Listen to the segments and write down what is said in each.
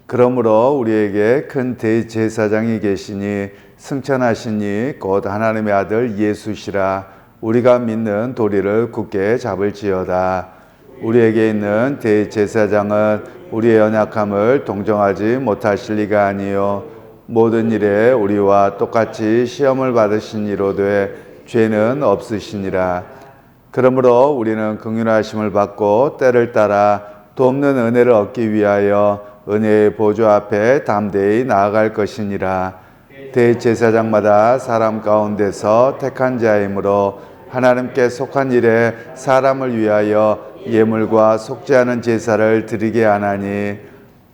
그러므로 우리에게 큰 대제사장이 계시니 승천하시니 곧 하나님의 아들 예수시라. 우리가 믿는 도리를 굳게 잡을지어다. 우리에게 있는 대제사장은 우리의 연약함을 동정하지 못하실 리가 아니요 모든 일에 우리와 똑같이 시험을 받으신 이로되 죄는 없으시니라. 그러므로 우리는 긍휼하심을 받고 때를 따라 돕는 은혜를 얻기 위하여 은혜의 보좌 앞에 담대히 나아갈 것이니라. 대제사장마다 사람 가운데서 택한 자이므로 하나님께 속한 일에 사람을 위하여 예물과 속지 않은 제사를 드리게 하나니,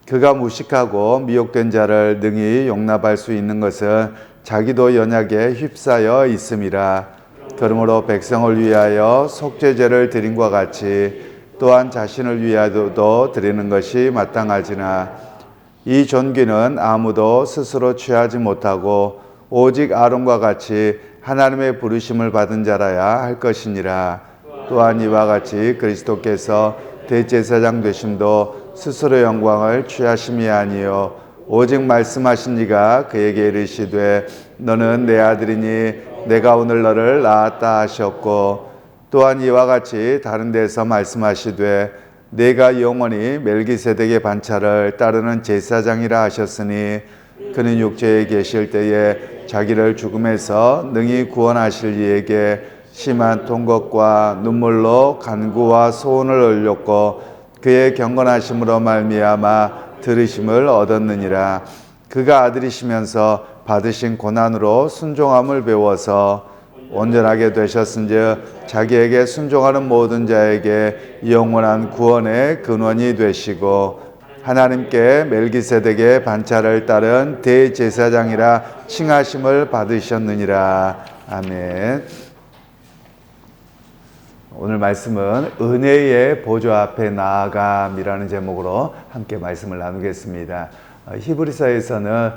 그가 무식하고 미혹된 자를 능히 용납할 수 있는 것은 자기도 연약에 휩싸여 있음이라. 그러므로 백성을 위하여 속죄제를 드림과 같이 또한 자신을 위하여도 드리는 것이 마땅하지나, 이 존귀는 아무도 스스로 취하지 못하고 오직 아론과 같이 하나님의 부르심을 받은 자라야 할 것이니라. 또한 이와 같이 그리스도께서 대제사장 되심도 스스로 영광을 취하심이 아니요 오직 말씀하신 이가 그에게 이르시되 너는 내 아들이니 내가 오늘 너를 낳았다 하셨고, 또한 이와 같이 다른 데서 말씀하시되 내가 영원히 멜기세덱의 반차를 따르는 제사장이라 하셨으니, 그는 육체에 계실 때에 자기를 죽음에서 능히 구원하실 이에게 심한 통곡과 눈물로 간구와 소원을 올렸고 그의 경건하심으로 말미암아 들으심을 얻었느니라. 그가 아들이시면서 받으신 고난으로 순종함을 배워서 온전하게 되셨은즉 자기에게 순종하는 모든 자에게 영원한 구원의 근원이 되시고, 하나님께 멜기세덱의 반차를 따른 대제사장이라 칭하심을 받으셨느니라. 아멘. 오늘 말씀은 은혜의 보좌 앞에 나아감이라는 제목으로 함께 말씀을 나누겠습니다. 히브리서에서는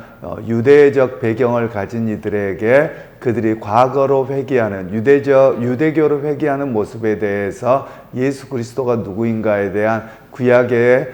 유대적 배경을 가진 이들에게 그들이 과거로 회귀하는 유대교로 회귀하는 모습에 대해서 예수 그리스도가 누구인가에 대한 구약의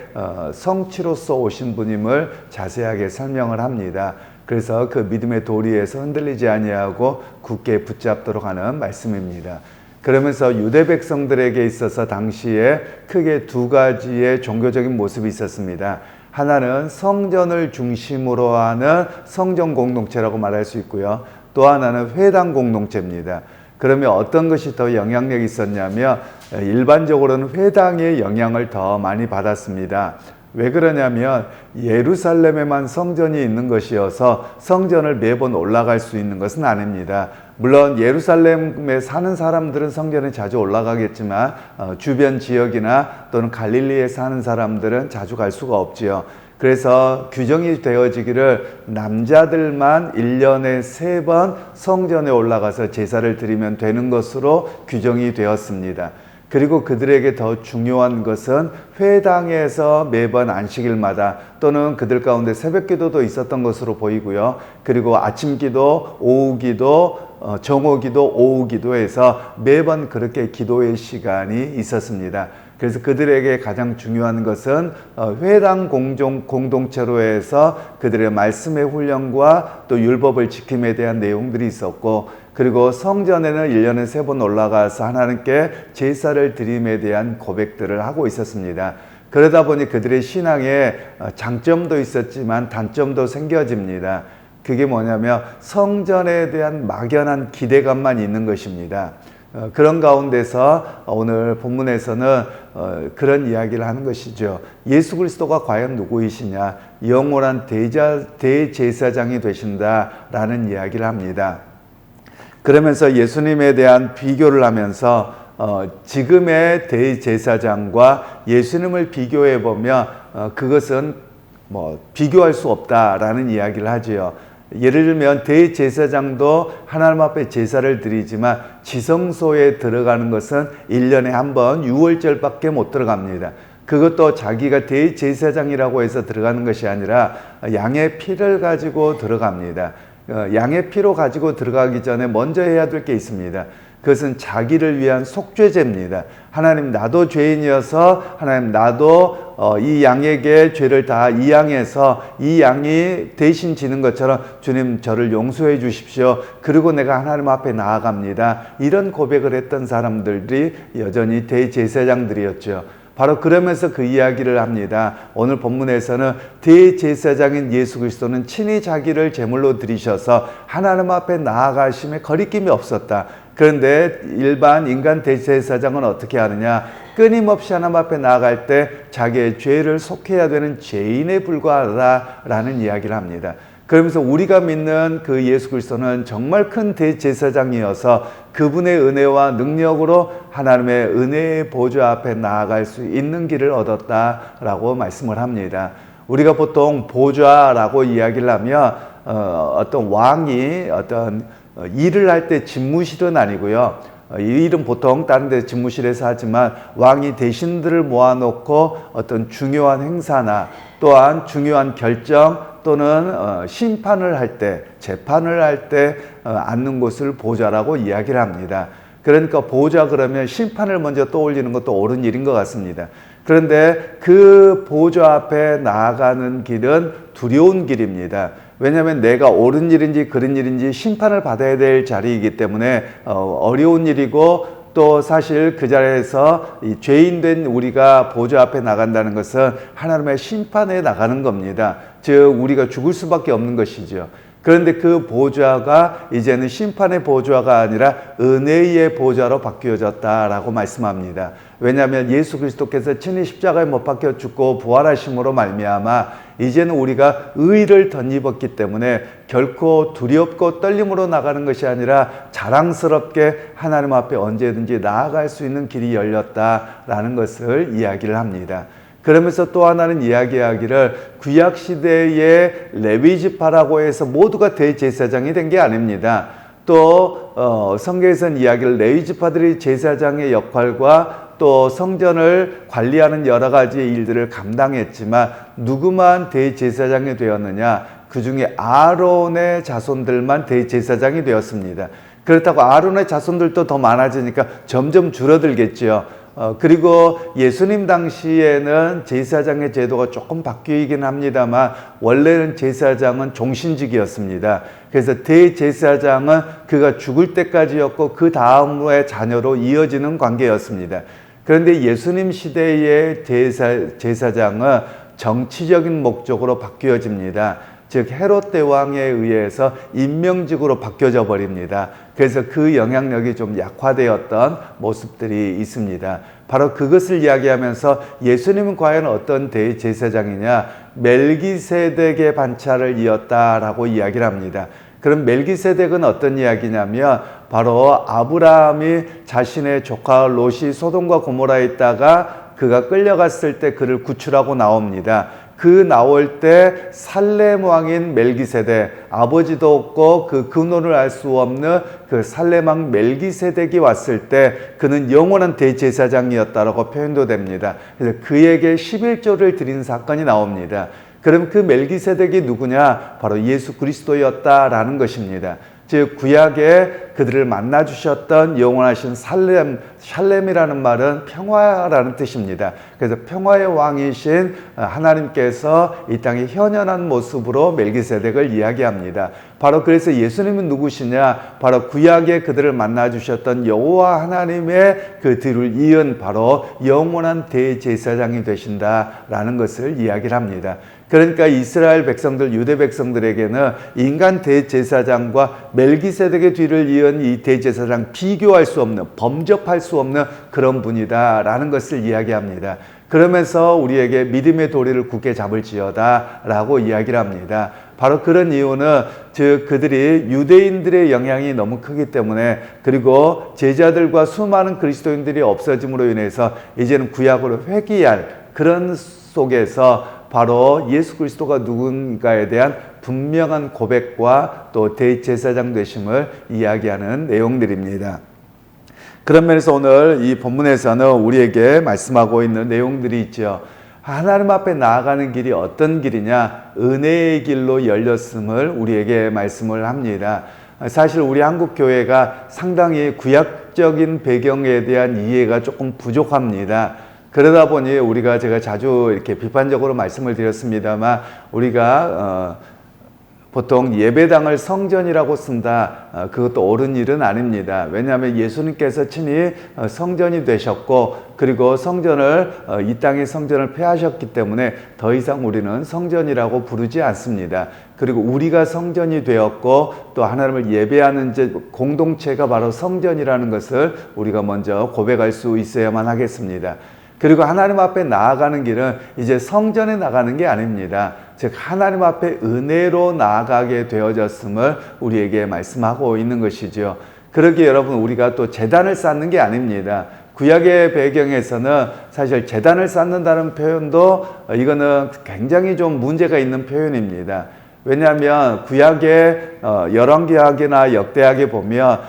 성취로서 오신 분임을 자세하게 설명을 합니다. 그래서 그 믿음의 도리에서 흔들리지 아니하고 굳게 붙잡도록 하는 말씀입니다. 그러면서 유대 백성들에게 있어서 당시에 크게 두 가지의 종교적인 모습이 있었습니다. 하나는 성전을 중심으로 하는 성전 공동체라고 말할 수 있고요. 또 하나는 회당 공동체입니다. 그러면 어떤 것이 더 영향력이 있었냐면 일반적으로는 회당의 영향을 더 많이 받았습니다. 왜 그러냐면 예루살렘에만 성전이 있는 것이어서 성전을 매번 올라갈 수 있는 것은 아닙니다. 물론 예루살렘에 사는 사람들은 성전에 자주 올라가겠지만 주변 지역이나 또는 갈릴리에 사는 사람들은 자주 갈 수가 없지요. 그래서 규정이 되어지기를 남자들만 1년에 3번 성전에 올라가서 제사를 드리면 되는 것으로 규정이 되었습니다. 그리고 그들에게 더 중요한 것은 회당에서 매번 안식일마다 또는 그들 가운데 새벽기도도 있었던 것으로 보이고요. 그리고 아침기도, 오후기도, 정오기도, 오후기도에서 매번 그렇게 기도의 시간이 있었습니다. 그래서 그들에게 가장 중요한 것은 회당 공동체로 해서 그들의 말씀의 훈련과 또 율법을 지킴에 대한 내용들이 있었고, 그리고 성전에는 1년에 3번 올라가서 하나님께 제사를 드림에 대한 고백들을 하고 있었습니다. 그러다 보니 그들의 신앙에 장점도 있었지만 단점도 생겨집니다. 그게 뭐냐면 성전에 대한 막연한 기대감만 있는 것입니다. 그런 가운데서 오늘 본문에서는 그런 이야기를 하는 것이죠. 예수 그리스도가 과연 누구이시냐, 영원한 대제사장이 되신다라는 이야기를 합니다. 그러면서 예수님에 대한 비교를 하면서 지금의 대제사장과 예수님을 비교해 보면 그것은 비교할 수 없다라는 이야기를 하지요. 예를 들면 대제사장도 하나님 앞에 제사를 드리지만 지성소에 들어가는 것은 1년에 한 번 6월절밖에 못 들어갑니다. 그것도 자기가 대제사장이라고 해서 들어가는 것이 아니라 양의 피를 가지고 들어갑니다. 양의 피로 가지고 들어가기 전에 먼저 해야 될 게 있습니다. 그것은 자기를 위한 속죄제입니다. 하나님, 나도 죄인이어서 하나님, 나도 이 양에게 죄를 다 이양해서 이 양이 대신 지는 것처럼 주님, 저를 용서해 주십시오. 그리고 내가 하나님 앞에 나아갑니다. 이런 고백을 했던 사람들이 여전히 대제사장들이었죠. 바로 그러면서 그 이야기를 합니다. 오늘 본문에서는 대제사장인 예수 그리스도는 친히 자기를 제물로 드리셔서 하나님 앞에 나아가심에 거리낌이 없었다. 그런데 일반 인간 대제사장은 어떻게 하느냐? 끊임없이 하나님 앞에 나아갈 때 자기의 죄를 속해야 되는 죄인에 불과하다라는 이야기를 합니다. 그러면서 우리가 믿는 그 예수 그리스도는 정말 큰 대제사장이어서 그분의 은혜와 능력으로 하나님의 은혜의 보좌 앞에 나아갈 수 있는 길을 얻었다라고 말씀을 합니다. 우리가 보통 보좌라고 이야기를 하면 어떤 왕이 어떤 일을 할 때 집무실은 아니고요. 이 일은 보통 다른 데 집무실에서 하지만 왕이 대신들을 모아놓고 어떤 중요한 행사나 또한 중요한 결정 또는 심판을 할 때, 재판을 할 때 앉는 곳을 보좌라고 이야기를 합니다. 그러니까 보좌 그러면 심판을 먼저 떠올리는 것도 옳은 일인 것 같습니다. 그런데 그 보좌 앞에 나아가는 길은 두려운 길입니다. 왜냐하면 내가 옳은 일인지 그른 일인지 심판을 받아야 될 자리이기 때문에 어려운 일이고, 또 사실 그 자리에서 이 죄인된 우리가 보좌 앞에 나간다는 것은 하나님의 심판에 나가는 겁니다. 즉 우리가 죽을 수밖에 없는 것이죠. 그런데 그 보좌가 이제는 심판의 보좌가 아니라 은혜의 보좌로 바뀌어졌다라고 말씀합니다. 왜냐하면 예수 그리스도께서 친히 십자가에 못 박혀 죽고 부활하심으로 말미암아 이제는 우리가 의를 덧입었기 때문에 결코 두렵고 떨림으로 나가는 것이 아니라 자랑스럽게 하나님 앞에 언제든지 나아갈 수 있는 길이 열렸다라는 것을 이야기를 합니다. 그러면서 또 하나는 이야기하기를 구약시대의 레위지파라고 해서 모두가 대제사장이 된 게 아닙니다. 또 성경에서는 이야기를 레위지파들이 제사장의 역할과 또 성전을 관리하는 여러 가지 일들을 감당했지만 누구만 대제사장이 되었느냐? 그 중에 아론의 자손들만 대제사장이 되었습니다. 그렇다고 아론의 자손들도 더 많아지니까 점점 줄어들겠죠. 그리고 예수님 당시에는 제사장의 제도가 조금 바뀌긴 합니다만 원래는 제사장은 종신직이었습니다. 그래서 대제사장은 그가 죽을 때까지였고 그 다음의 자녀로 이어지는 관계였습니다. 그런데 예수님 시대의 제사장은 정치적인 목적으로 바뀌어집니다. 즉 헤롯 대왕에 의해서 임명직으로 바뀌어져 버립니다. 그래서 그 영향력이 좀 약화되었던 모습들이 있습니다. 바로 그것을 이야기하면서 예수님은 과연 어떤 대제사장이냐? 멜기세덱의 반차를 이었다라고 이야기를 합니다. 그럼 멜기세덱은 어떤 이야기냐면 바로 아브라함이 자신의 조카 롯이 소돔과 고모라에 있다가 그가 끌려갔을 때 그를 구출하고 나옵니다. 그 나올 때 살렘 왕인 멜기세덱, 아버지도 없고 그 근원을 알 수 없는 그 살렘 왕 멜기세덱이 왔을 때 그는 영원한 대제사장이었다라고 표현도 됩니다. 그래서 그에게 11조를 드린 사건이 나옵니다. 그럼 그 멜기세덱이 누구냐? 바로 예수 그리스도였다라는 것입니다. 즉 구약에 그들을 만나 주셨던 영원하신 샬렘이라는 말은 평화라는 뜻입니다. 그래서 평화의 왕이신 하나님께서 이 땅에 현현한 모습으로 멜기세덱을 이야기합니다. 바로 그래서 예수님은 누구시냐? 바로 구약에 그들을 만나 주셨던 여호와 하나님의 그 뒤를 이은 바로 영원한 대제사장이 되신다라는 것을 이야기를 합니다. 그러니까 이스라엘 백성들, 유대 백성들에게는 인간 대제사장과 멜기세덱의 뒤를 이은 이 대제사장 비교할 수 없는, 범접할 수 없는 그런 분이다라는 것을 이야기합니다. 그러면서 우리에게 믿음의 도리를 굳게 잡을지어다 라고 이야기를 합니다. 바로 그런 이유는 즉 그들이 유대인들의 영향이 너무 크기 때문에, 그리고 제자들과 수많은 그리스도인들이 없어짐으로 인해서 이제는 구약으로 회귀할 그런 속에서 바로 예수 그리스도가 누군가에 대한 분명한 고백과 또 대제사장 되심을 이야기하는 내용들입니다. 그런 면에서 오늘 이 본문에서는 우리에게 말씀하고 있는 내용들이 있죠. 하나님 앞에 나아가는 길이 어떤 길이냐? 은혜의 길로 열렸음을 우리에게 말씀을 합니다. 사실 우리 한국 교회가 상당히 구약적인 배경에 대한 이해가 조금 부족합니다. 그러다 보니 제가 자주 이렇게 비판적으로 말씀을 드렸습니다만, 우리가 보통 예배당을 성전이라고 쓴다. 그것도 옳은 일은 아닙니다. 왜냐하면 예수님께서 친히 성전이 되셨고, 그리고 이 땅의 성전을 폐하셨기 때문에 더 이상 우리는 성전이라고 부르지 않습니다. 그리고 우리가 성전이 되었고, 또 하나님을 예배하는 공동체가 바로 성전이라는 것을 우리가 먼저 고백할 수 있어야만 하겠습니다. 그리고 하나님 앞에 나아가는 길은 이제 성전에 나가는 게 아닙니다. 즉 하나님 앞에 은혜로 나아가게 되어졌음을 우리에게 말씀하고 있는 것이죠. 그러기에 여러분, 우리가 또 제단을 쌓는 게 아닙니다. 구약의 배경에서는 사실 제단을 쌓는다는 표현도 이거는 굉장히 좀 문제가 있는 표현입니다. 왜냐하면 구약의 열왕기하기나 역대하게 보면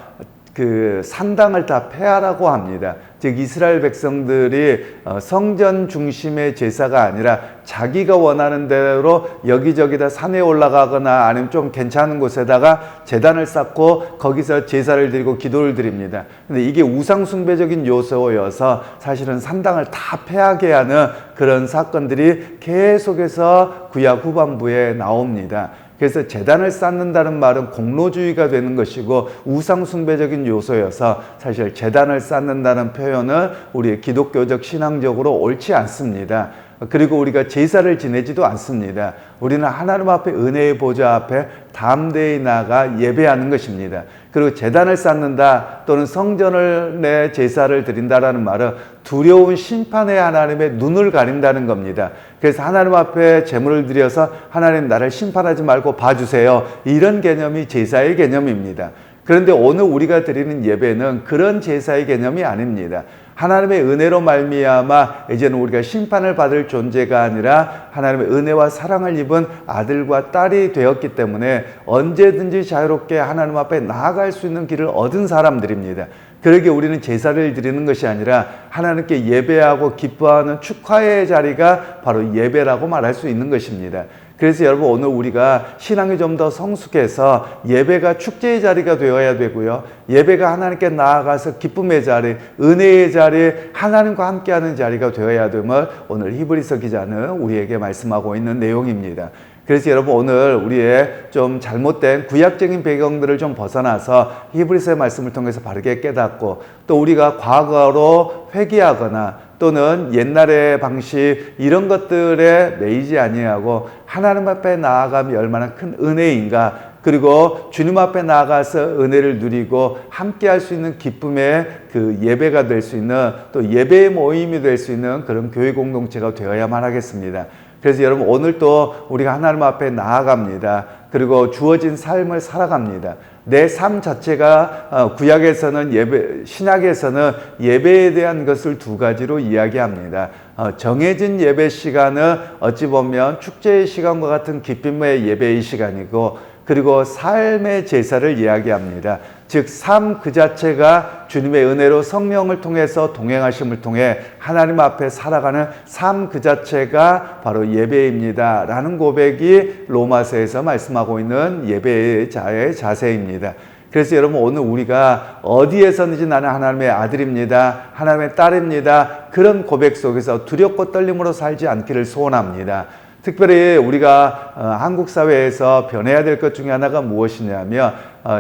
그 산당을 다 폐하라고 합니다. 즉 이스라엘 백성들이 성전 중심의 제사가 아니라 자기가 원하는 대로 여기저기다 산에 올라가거나 아니면 좀 괜찮은 곳에다가 제단을 쌓고 거기서 제사를 드리고 기도를 드립니다. 근데 이게 우상숭배적인 요소여서 사실은 산당을 다 폐하게 하는 그런 사건들이 계속해서 구약 후반부에 나옵니다. 그래서 제단을 쌓는다는 말은 공로주의가 되는 것이고 우상숭배적인 요소여서 사실 제단을 쌓는다는 표현은 우리의 기독교적 신앙적으로 옳지 않습니다. 그리고 우리가 제사를 지내지도 않습니다. 우리는 하나님 앞에 은혜의 보좌 앞에 담대히 나아가 예배하는 것입니다. 그리고 제단을 쌓는다 또는 성전을 내 제사를 드린다라는 말은 두려운 심판의 하나님의 눈을 가린다는 겁니다. 그래서 하나님 앞에 제물을 드려서 하나님 나를 심판하지 말고 봐주세요. 이런 개념이 제사의 개념입니다. 그런데 오늘 우리가 드리는 예배는 그런 제사의 개념이 아닙니다. 하나님의 은혜로 말미암아 이제는 우리가 심판을 받을 존재가 아니라 하나님의 은혜와 사랑을 입은 아들과 딸이 되었기 때문에 언제든지 자유롭게 하나님 앞에 나아갈 수 있는 길을 얻은 사람들입니다. 그러기에 우리는 제사를 드리는 것이 아니라 하나님께 예배하고 기뻐하는 축하의 자리가 바로 예배라고 말할 수 있는 것입니다. 그래서 여러분, 오늘 우리가 신앙이 좀 더 성숙해서 예배가 축제의 자리가 되어야 되고요, 예배가 하나님께 나아가서 기쁨의 자리, 은혜의 자리, 하나님과 함께하는 자리가 되어야 됨을 오늘 히브리서 기자는 우리에게 말씀하고 있는 내용입니다. 그래서 여러분, 오늘 우리의 좀 잘못된 구약적인 배경들을 좀 벗어나서 히브리서의 말씀을 통해서 바르게 깨닫고, 또 우리가 과거로 회귀하거나 또는 옛날의 방식 이런 것들에 매이지 아니하고 하나님 앞에 나아가면 얼마나 큰 은혜인가, 그리고 주님 앞에 나아가서 은혜를 누리고 함께 할 수 있는 기쁨의 그 예배가 될 수 있는, 또 예배의 모임이 될 수 있는 그런 교회 공동체가 되어야만 하겠습니다. 그래서 여러분, 오늘 또 우리가 하나님 앞에 나아갑니다. 그리고 주어진 삶을 살아갑니다. 내 삶 자체가 구약에서는 신약에서는 예배에 대한 것을 두 가지로 이야기합니다. 정해진 예배 시간은 어찌 보면 축제의 시간과 같은 기쁨의 예배의 시간이고, 그리고 삶의 제사를 이야기합니다. 즉 삶 그 자체가 주님의 은혜로 성령을 통해서 동행하심을 통해 하나님 앞에 살아가는 삶 그 자체가 바로 예배입니다 라는 고백이 로마서에서 말씀하고 있는 예배자의 자세입니다. 그래서 여러분, 오늘 우리가 어디에서든지 나는 하나님의 아들입니다, 하나님의 딸입니다, 그런 고백 속에서 두렵고 떨림으로 살지 않기를 소원합니다. 특별히 우리가 한국 사회에서 변해야 될 것 중에 하나가 무엇이냐면,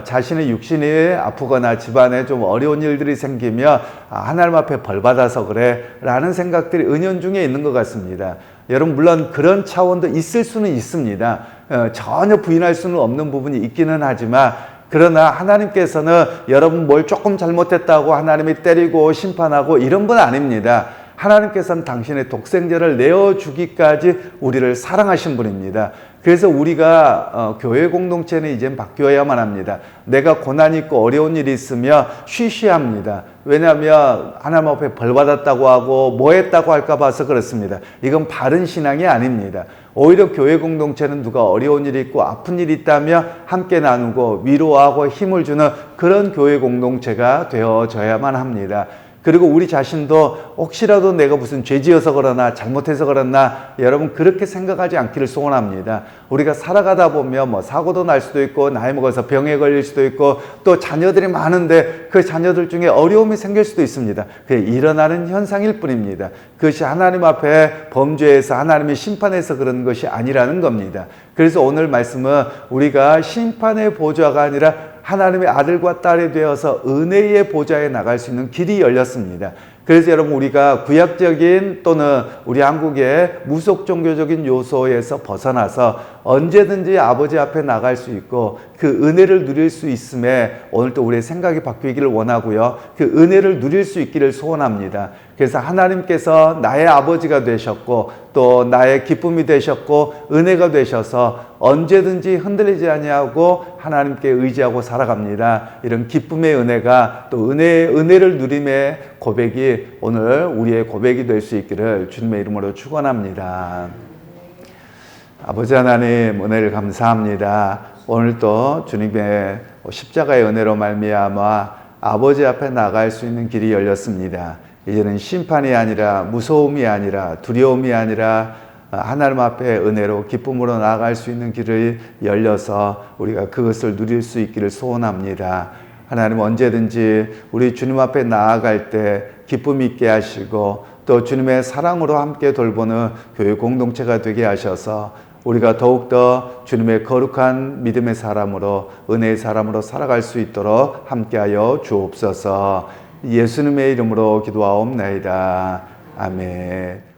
자신의 육신이 아프거나 집안에 좀 어려운 일들이 생기면 하나님 앞에 벌 받아서 그래 라는 생각들이 은연중에 있는 것 같습니다. 여러분, 물론 그런 차원도 있을 수는 있습니다. 전혀 부인할 수는 없는 부분이 있기는 하지만, 그러나 하나님께서는 여러분 뭘 조금 잘못했다고 하나님이 때리고 심판하고 이런 분 아닙니다. 하나님께서는 당신의 독생자를 내어주기까지 우리를 사랑하신 분입니다. 그래서 우리가 교회 공동체는 이젠 바뀌어야만 합니다. 내가 고난이 있고 어려운 일이 있으면 쉬쉬합니다. 왜냐하면 하나님 앞에 벌 받았다고 하고 뭐 했다고 할까 봐서 그렇습니다. 이건 바른 신앙이 아닙니다. 오히려 교회 공동체는 누가 어려운 일이 있고 아픈 일이 있다면 함께 나누고 위로하고 힘을 주는 그런 교회 공동체가 되어져야만 합니다. 그리고 우리 자신도 혹시라도 내가 무슨 죄 지어서 그러나 잘못해서 그러나 여러분 그렇게 생각하지 않기를 소원합니다. 우리가 살아가다 보면 뭐 사고도 날 수도 있고 나이 먹어서 병에 걸릴 수도 있고 또 자녀들이 많은데 그 자녀들 중에 어려움이 생길 수도 있습니다. 그게 일어나는 현상일 뿐입니다. 그것이 하나님 앞에 범죄해서 하나님의 심판해서 그런 것이 아니라는 겁니다. 그래서 오늘 말씀은 우리가 심판의 보좌가 아니라 하나님의 아들과 딸이 되어서 은혜의 보좌에 나갈 수 있는 길이 열렸습니다. 그래서 여러분 우리가 구약적인 또는 우리 한국의 무속 종교적인 요소에서 벗어나서 언제든지 아버지 앞에 나갈 수 있고 그 은혜를 누릴 수 있음에 오늘 또 우리의 생각이 바뀌기를 원하고요. 그 은혜를 누릴 수 있기를 소원합니다. 그래서 하나님께서 나의 아버지가 되셨고 또 나의 기쁨이 되셨고 은혜가 되셔서 언제든지 흔들리지 아니하고 하나님께 의지하고 살아갑니다. 이런 기쁨의 은혜가 또 은혜를 누림의 고백이 오늘 우리의 고백이 될 수 있기를 주님의 이름으로 축원합니다. 아버지 하나님 은혜를 감사합니다. 오늘도 주님의 십자가의 은혜로 말미암아 아버지 앞에 나갈 수 있는 길이 열렸습니다. 이제는 심판이 아니라 무서움이 아니라 두려움이 아니라 하나님 앞에 은혜로 기쁨으로 나아갈 수 있는 길이 열려서 우리가 그것을 누릴 수 있기를 소원합니다. 하나님 언제든지 우리 주님 앞에 나아갈 때 기쁨 있게 하시고 또 주님의 사랑으로 함께 돌보는 교회 공동체가 되게 하셔서 우리가 더욱더 주님의 거룩한 믿음의 사람으로 은혜의 사람으로 살아갈 수 있도록 함께하여 주옵소서. 예수님의 이름으로 기도하옵나이다. 아멘.